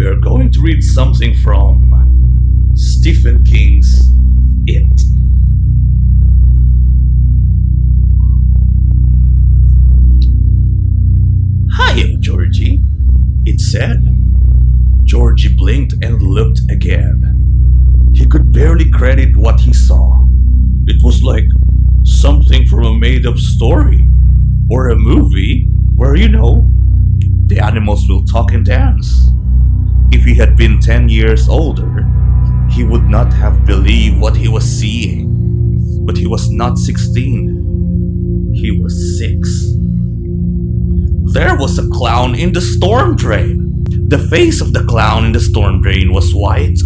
are going to read something from Stephen King's It. Hiya, Georgie, it said. Georgie blinked and looked again. He could barely credit what he saw. It was like something from a made-up story or a movie where, the animals will talk and dance. If he had been 10 years older, he would not have believed what he was seeing. But he was not 16. He was 6. There was a clown in the storm drain. The face of the clown in the storm drain was white.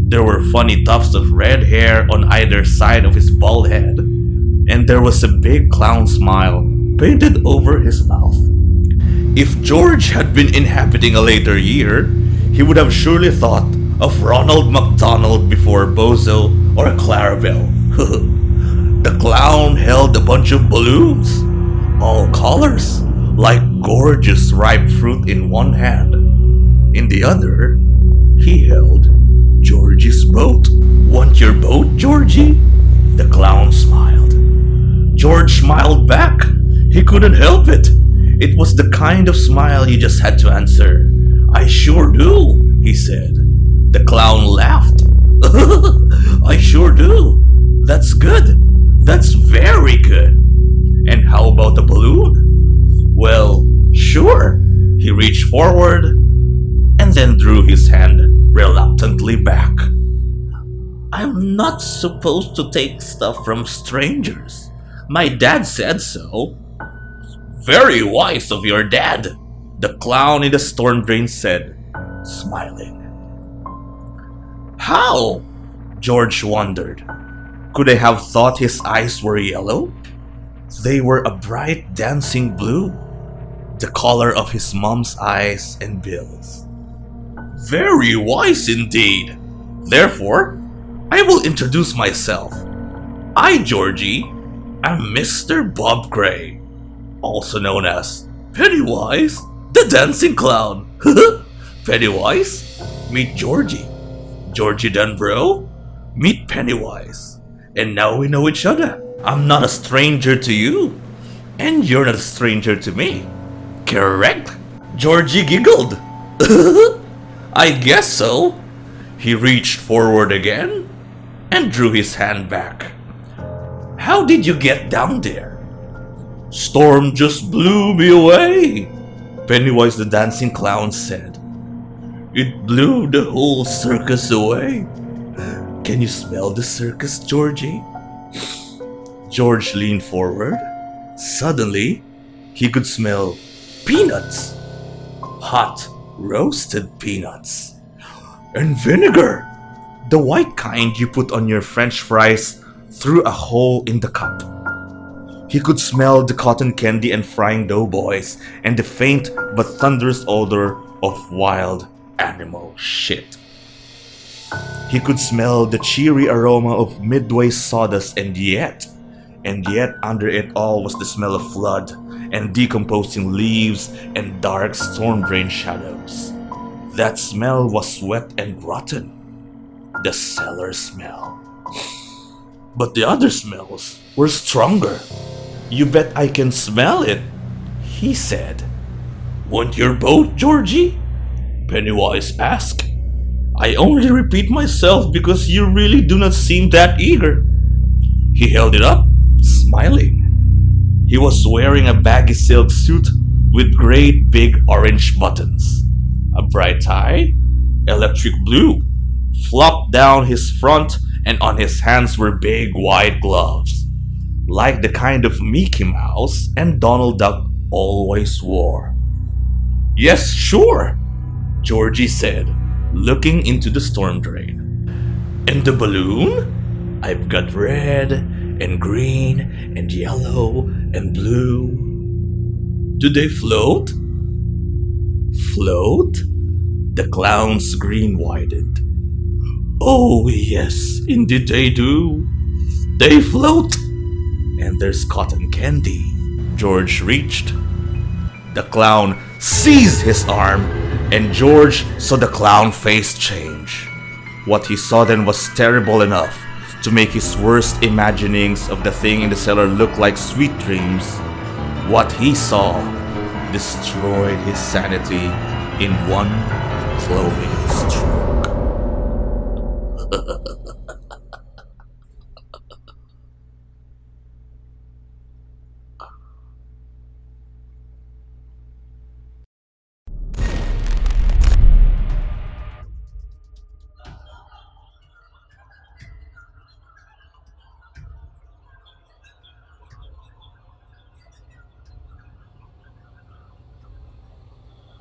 There were funny tufts of red hair on either side of his bald head, and there was a big clown smile painted over his mouth. If George had been inhabiting a later year, he would have surely thought of Ronald McDonald before Bozo or Clarabelle. The clown held a bunch of balloons, all colors, like gorgeous ripe fruit in one hand. In the other, he held Georgie's boat. Want your boat, Georgie? The clown smiled. George smiled back. He couldn't help it. It was the kind of smile he just had to answer. I sure do, he said. The clown laughed. I sure do. That's good. That's very good. And how about the balloon? Well, sure. He reached forward and then drew his hand reluctantly back. I'm not supposed to take stuff from strangers. My dad said so. Very wise of your dad, the clown in the storm drain said, smiling. How? George wondered. Could I have thought his eyes were yellow? They were a bright dancing blue, the color of his mom's eyes and bills. Very wise indeed. Therefore, I will introduce myself. I, Georgie, am Mr. Bob Gray, also known as Pennywise, the dancing clown. Pennywise, meet Georgie. Georgie Dunbro, meet Pennywise. And now we know each other. I'm not a stranger to you, and you're not a stranger to me. Correct? Georgie giggled. I guess so. He reached forward again and drew his hand back. How did you get down there? Storm just blew me away, Pennywise the dancing clown said. It blew the whole circus away. Can you smell the circus, Georgie? George leaned forward. Suddenly, he could smell peanuts. Hot, roasted peanuts. And vinegar. The white kind you put on your French fries through a hole in the cup. He could smell the cotton candy and frying doughboys and the faint but thunderous odor of wild animal shit. He could smell the cheery aroma of Midway sawdust and yet under it all was the smell of flood and decomposing leaves and dark storm drain shadows. That smell was wet and rotten. The cellar smell. But the other smells were stronger. You bet I can smell it, he said. Want your boat, Georgie? Pennywise asked. I only repeat myself because you really do not seem that eager. He held it up, smiling. He was wearing a baggy silk suit with great big orange buttons. A bright tie, electric blue, flopped down his front, and on his hands were big white gloves, like the kind of Mickey Mouse and Donald Duck always wore. Yes, sure, Georgie said, looking into the storm drain. And the balloon? I've got red and green and yellow and blue. Do they float? Float? The clown's grin widened. Oh, yes, indeed they do. They float. And there's cotton candy. George reached. The clown seized his arm and George saw the clown face change. What he saw then was terrible enough to make his worst imaginings of the thing in the cellar look like sweet dreams. What he saw destroyed his sanity in one cloning stroke.